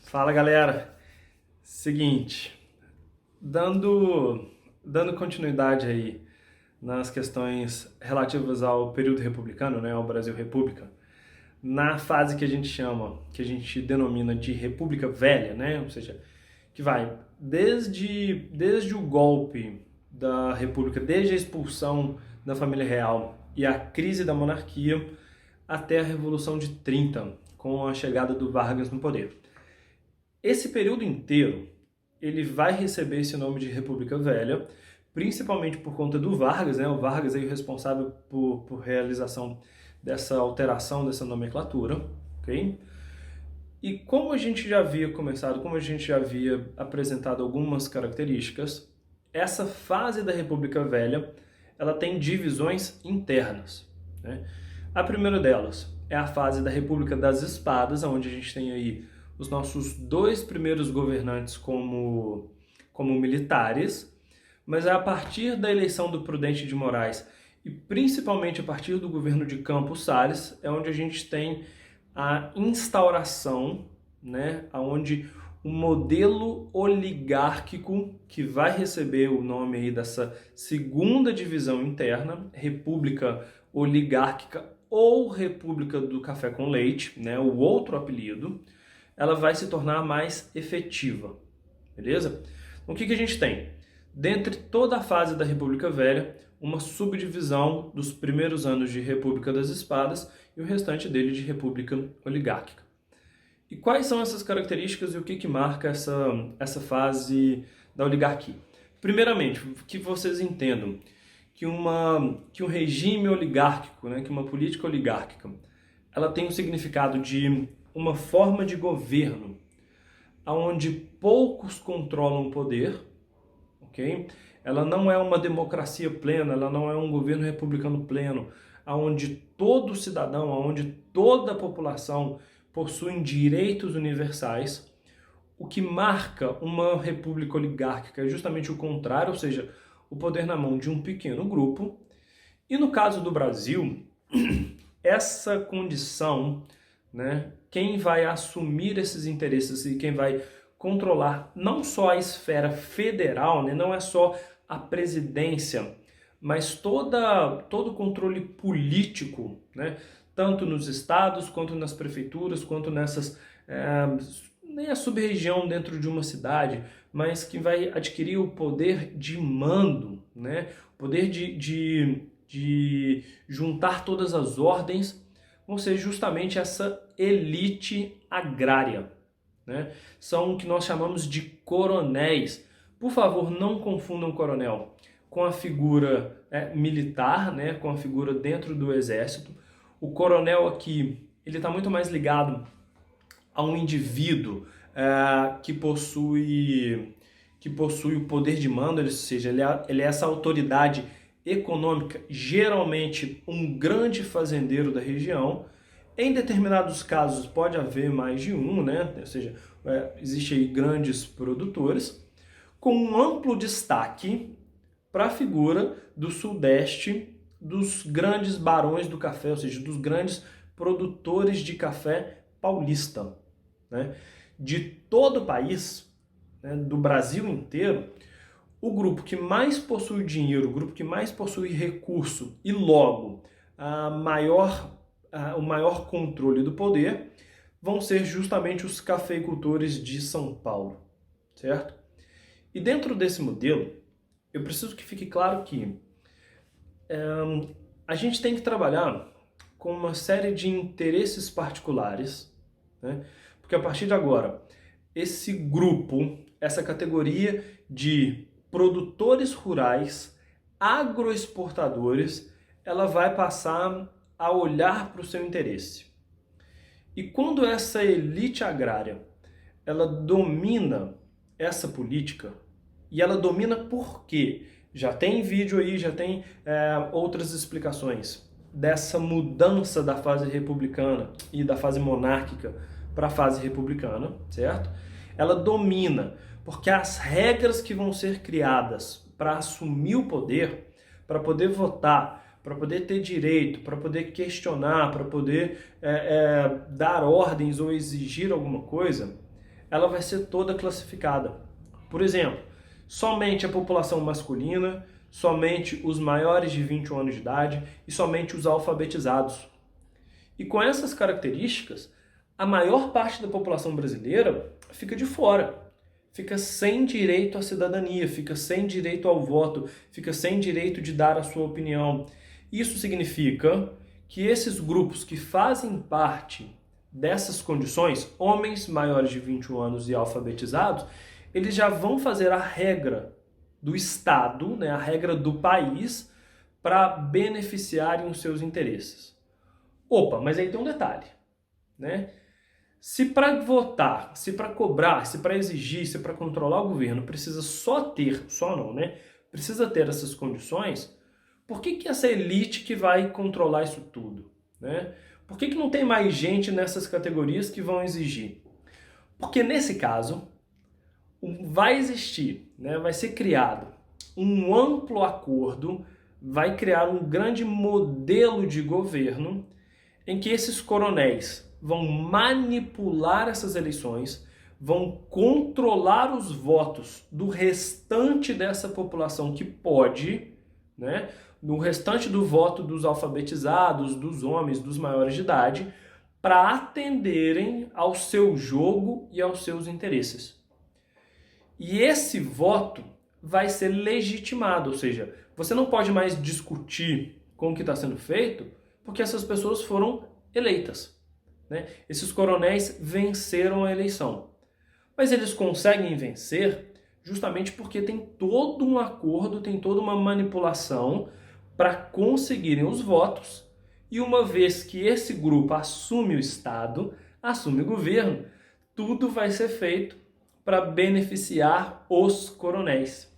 Fala galera, seguinte, dando continuidade aí nas questões relativas ao período republicano, né, ao Brasil República, na fase que a gente chama, que a gente denomina de República Velha, né, ou seja, que vai desde o golpe da República, desde a expulsão da família real e a crise da monarquia, até a Revolução de 30, com a chegada do Vargas no poder. Esse período inteiro, ele vai receber esse nome de República Velha, principalmente por conta do Vargas, né? O Vargas é o responsável por realização dessa alteração dessa nomenclatura, ok? E como a gente já havia começado, como a gente já havia apresentado algumas características, essa fase da República Velha, ela tem divisões internas, né? A primeira delas é a fase da República das Espadas, onde a gente tem aí os nossos dois primeiros governantes como militares, mas é a partir da eleição do Prudente de Moraes e principalmente a partir do governo de Campos Salles, é onde a gente tem a instauração, né, onde o modelo oligárquico, que vai receber o nome aí dessa segunda divisão interna, República Oligárquica ou República do Café com Leite, né, o outro apelido, ela vai se tornar mais efetiva, beleza? Então, o que a gente tem? Dentre toda a fase da República Velha, uma subdivisão dos primeiros anos de República das Espadas e o restante dele de República Oligárquica. E quais são essas características e o que marca essa fase da oligarquia? Primeiramente, que vocês entendam que um regime oligárquico, né, que uma política oligárquica, ela tem um significado de uma forma de governo onde poucos controlam o poder, ok? Ela não é uma democracia plena, ela não é um governo republicano pleno, onde todo cidadão, onde toda a população possuem direitos universais. O que marca uma república oligárquica é justamente o contrário, ou seja, o poder na mão de um pequeno grupo. E no caso do Brasil, essa condição, né, quem vai assumir esses interesses e quem vai controlar não só a esfera federal, né, não é só a presidência, mas todo o controle político, né, tanto nos estados, quanto nas prefeituras, quanto nem a sub-região dentro de uma cidade, mas que vai adquirir o poder de mando, né, o poder de juntar todas as ordens, vão ser justamente essa elite agrária, né? São o que nós chamamos de coronéis. Por favor, não confundam coronel com a figura militar, né? Com a figura dentro do exército. O coronel aqui, ele está muito mais ligado a um indivíduo que possui o poder de mando, ou seja, ele é essa autoridade econômica, geralmente um grande fazendeiro da região. Em determinados casos pode haver mais de um, né? Ou seja, existe aí grandes produtores, com um amplo destaque para a figura do Sudeste, dos grandes barões do café, ou seja, dos grandes produtores de café paulista, né? De todo o país, né, do Brasil inteiro, o grupo que mais possui dinheiro, o grupo que mais possui recurso e logo o maior controle do poder vão ser justamente os cafeicultores de São Paulo, certo? E dentro desse modelo, eu preciso que fique claro que a gente tem que trabalhar com uma série de interesses particulares, né? Porque a partir de agora, esse grupo, essa categoria de produtores rurais, agroexportadores, ela vai passar a olhar para o seu interesse. E quando essa elite agrária, ela domina essa política, e ela domina por quê? Já tem vídeo aí, já tem outras explicações dessa mudança da fase republicana e da fase monárquica para a fase republicana, certo? Ela domina porque as regras que vão ser criadas para assumir o poder, para poder votar, para poder ter direito, para poder questionar, para poder dar ordens ou exigir alguma coisa, ela vai ser toda classificada. Por exemplo, somente a população masculina, somente os maiores de 21 anos de idade e somente os alfabetizados. E com essas características, a maior parte da população brasileira fica de fora. Fica sem direito à cidadania, fica sem direito ao voto, fica sem direito de dar a sua opinião. Isso significa que esses grupos que fazem parte dessas condições, homens maiores de 21 anos e alfabetizados, eles já vão fazer a regra do Estado, né, a regra do país, para beneficiarem os seus interesses. Opa, mas aí tem um detalhe, né? Se para votar, se para cobrar, se para exigir, se para controlar o governo precisa precisa ter essas condições, por que essa elite que vai controlar isso tudo, né? Por que não tem mais gente nessas categorias que vão exigir? Porque nesse caso, vai existir, né, vai ser criado um amplo acordo, vai criar um grande modelo de governo em que esses coronéis vão manipular essas eleições, vão controlar os votos do restante dessa população que pode, né, no restante do voto dos alfabetizados, dos homens, dos maiores de idade, para atenderem ao seu jogo e aos seus interesses. E esse voto vai ser legitimado, ou seja, você não pode mais discutir com o que está sendo feito, porque essas pessoas foram eleitas, né? Esses coronéis venceram a eleição. Mas eles conseguem vencer justamente porque tem todo um acordo, tem toda uma manipulação para conseguirem os votos, e uma vez que esse grupo assume o Estado, assume o governo, tudo vai ser feito para beneficiar os coronéis.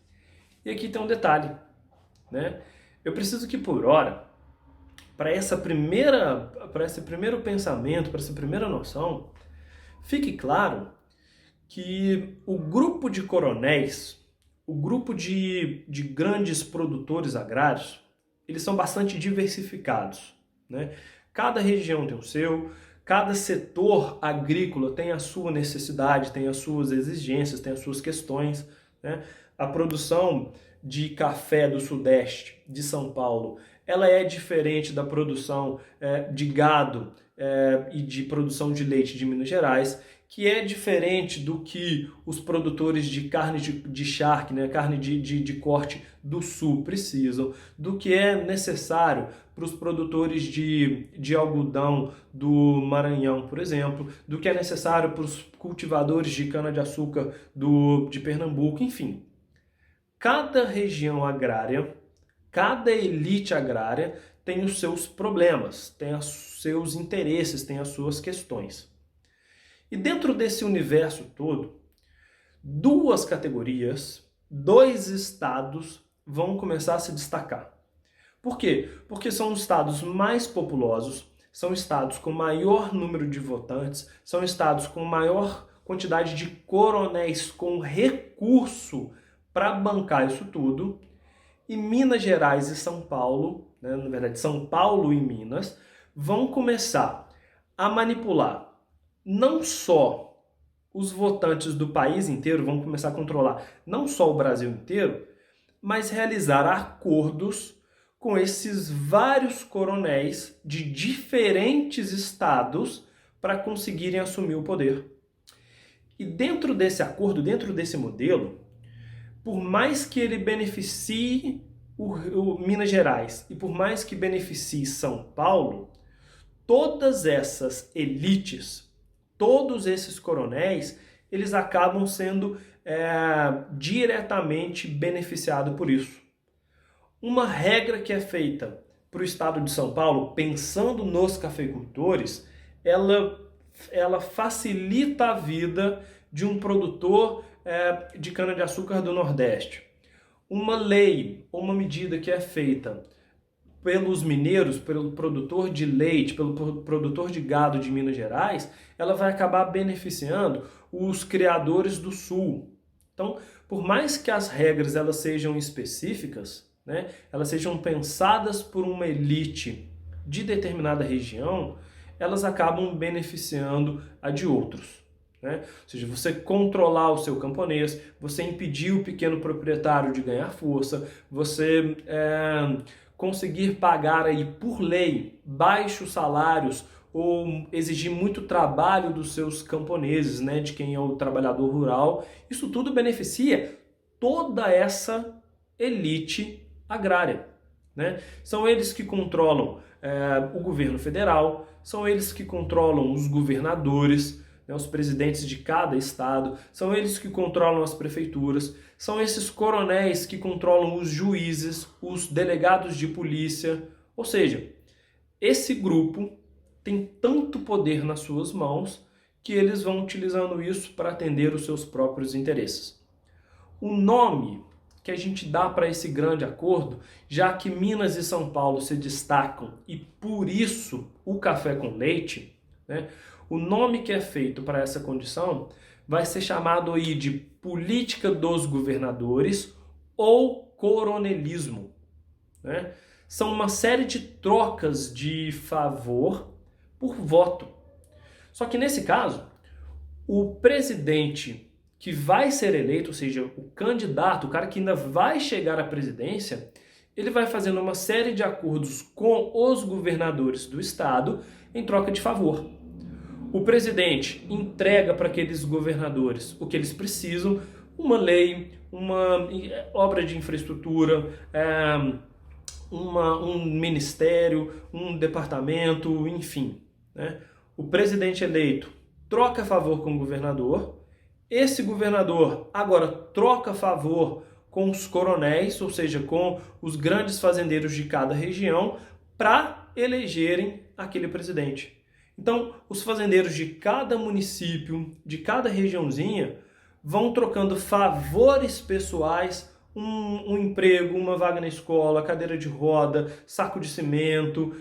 E aqui tem um detalhe, né? Eu preciso que por hora, para esse primeiro pensamento, para essa primeira noção, fique claro que o grupo de coronéis, o grupo de grandes produtores agrários, eles são bastante diversificados, né? Cada região tem o seu, cada setor agrícola tem a sua necessidade, tem as suas exigências, tem as suas questões, né? A produção de café do Sudeste, de São Paulo, ela é diferente da produção de gado e de produção de leite de Minas Gerais, que é diferente do que os produtores de carne de charque, né, carne de corte do Sul precisam, do que é necessário para os produtores de algodão do Maranhão, por exemplo, do que é necessário para os cultivadores de cana-de-açúcar de Pernambuco, enfim. Cada região agrária, cada elite agrária tem os seus problemas, tem os seus interesses, tem as suas questões. E dentro desse universo todo, duas categorias, dois estados vão começar a se destacar. Por quê? Porque são os estados mais populosos, são estados com maior número de votantes, são estados com maior quantidade de coronéis com recurso para bancar isso tudo. E Minas Gerais e São Paulo, né, na verdade São Paulo e Minas, vão começar a manipular não só os votantes do país inteiro, vão começar a controlar não só o Brasil inteiro, mas realizar acordos com esses vários coronéis de diferentes estados para conseguirem assumir o poder. E dentro desse acordo, dentro desse modelo, por mais que ele beneficie o Minas Gerais e por mais que beneficie São Paulo, todas essas elites, todos esses coronéis, eles acabam sendo diretamente beneficiados por isso. Uma regra que é feita para o estado de São Paulo, pensando nos cafeicultores, ela facilita a vida de um produtor de cana-de-açúcar do Nordeste. Uma lei ou uma medida que é feita pelos mineiros, pelo produtor de leite, pelo produtor de gado de Minas Gerais, ela vai acabar beneficiando os criadores do Sul. Então, por mais que as regras elas sejam específicas, né, elas sejam pensadas por uma elite de determinada região, elas acabam beneficiando a de outros, né? Ou seja, você controlar o seu camponês, você impedir o pequeno proprietário de ganhar força, você conseguir pagar aí por lei baixos salários ou exigir muito trabalho dos seus camponeses, né, de quem é o trabalhador rural, isso tudo beneficia toda essa elite agrária, né? São eles que controlam o governo federal, são eles que controlam os governadores, né, os presidentes de cada estado, são eles que controlam as prefeituras, são esses coronéis que controlam os juízes, os delegados de polícia, ou seja, esse grupo tem tanto poder nas suas mãos que eles vão utilizando isso para atender os seus próprios interesses. O nome que a gente dá para esse grande acordo, já que Minas e São Paulo se destacam e por isso o café com leite, né, o nome que é feito para essa condição vai ser chamado aí de política dos governadores ou coronelismo, né? São uma série de trocas de favor por voto. Só que nesse caso, o presidente que vai ser eleito, ou seja, o candidato, o cara que ainda vai chegar à presidência, ele vai fazendo uma série de acordos com os governadores do estado em troca de favor. O presidente entrega para aqueles governadores o que eles precisam, uma lei, uma obra de infraestrutura, um ministério, um departamento, enfim, né? O presidente eleito troca favor com o governador, esse governador agora troca favor com os coronéis, ou seja, com os grandes fazendeiros de cada região, para elegerem aquele presidente. Então, os fazendeiros de cada município, de cada regiãozinha, vão trocando favores pessoais, um emprego, uma vaga na escola, cadeira de roda, saco de cimento,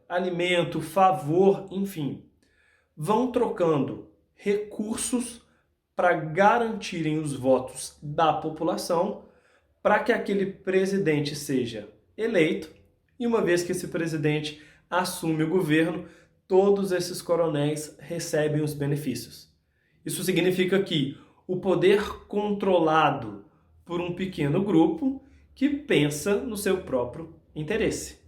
alimento, favor, enfim. Vão trocando recursos para garantirem os votos da população para que aquele presidente seja eleito e uma vez que esse presidente assume o governo, todos esses coronéis recebem os benefícios. Isso significa que o poder controlado por um pequeno grupo que pensa no seu próprio interesse,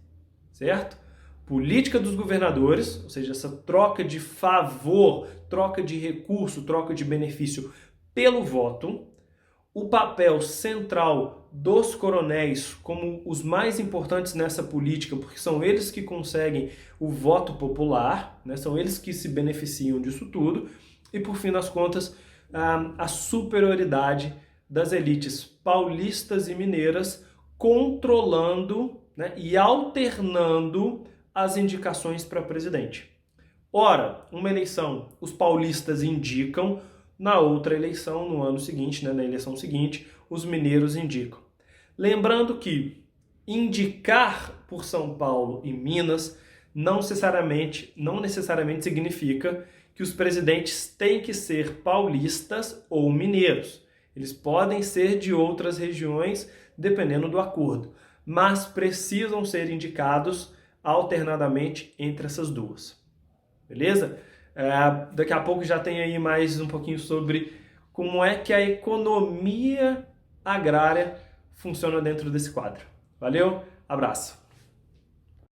certo? Política dos governadores, ou seja, essa troca de favor, troca de recurso, troca de benefício pelo voto. O papel central dos coronéis como os mais importantes nessa política, porque são eles que conseguem o voto popular, né? São eles que se beneficiam disso tudo. E, por fim das contas, a superioridade das elites paulistas e mineiras controlando, né, e alternando as indicações para presidente. Ora, uma eleição os paulistas indicam, na outra eleição, no ano seguinte, né, na eleição seguinte, os mineiros indicam. Lembrando que indicar por São Paulo e Minas não necessariamente significa que os presidentes têm que ser paulistas ou mineiros. Eles podem ser de outras regiões, dependendo do acordo, mas precisam ser indicados alternadamente entre essas duas. Beleza? Daqui a pouco já tem aí mais um pouquinho sobre como é que a economia agrária funciona dentro desse quadro. Valeu, abraço!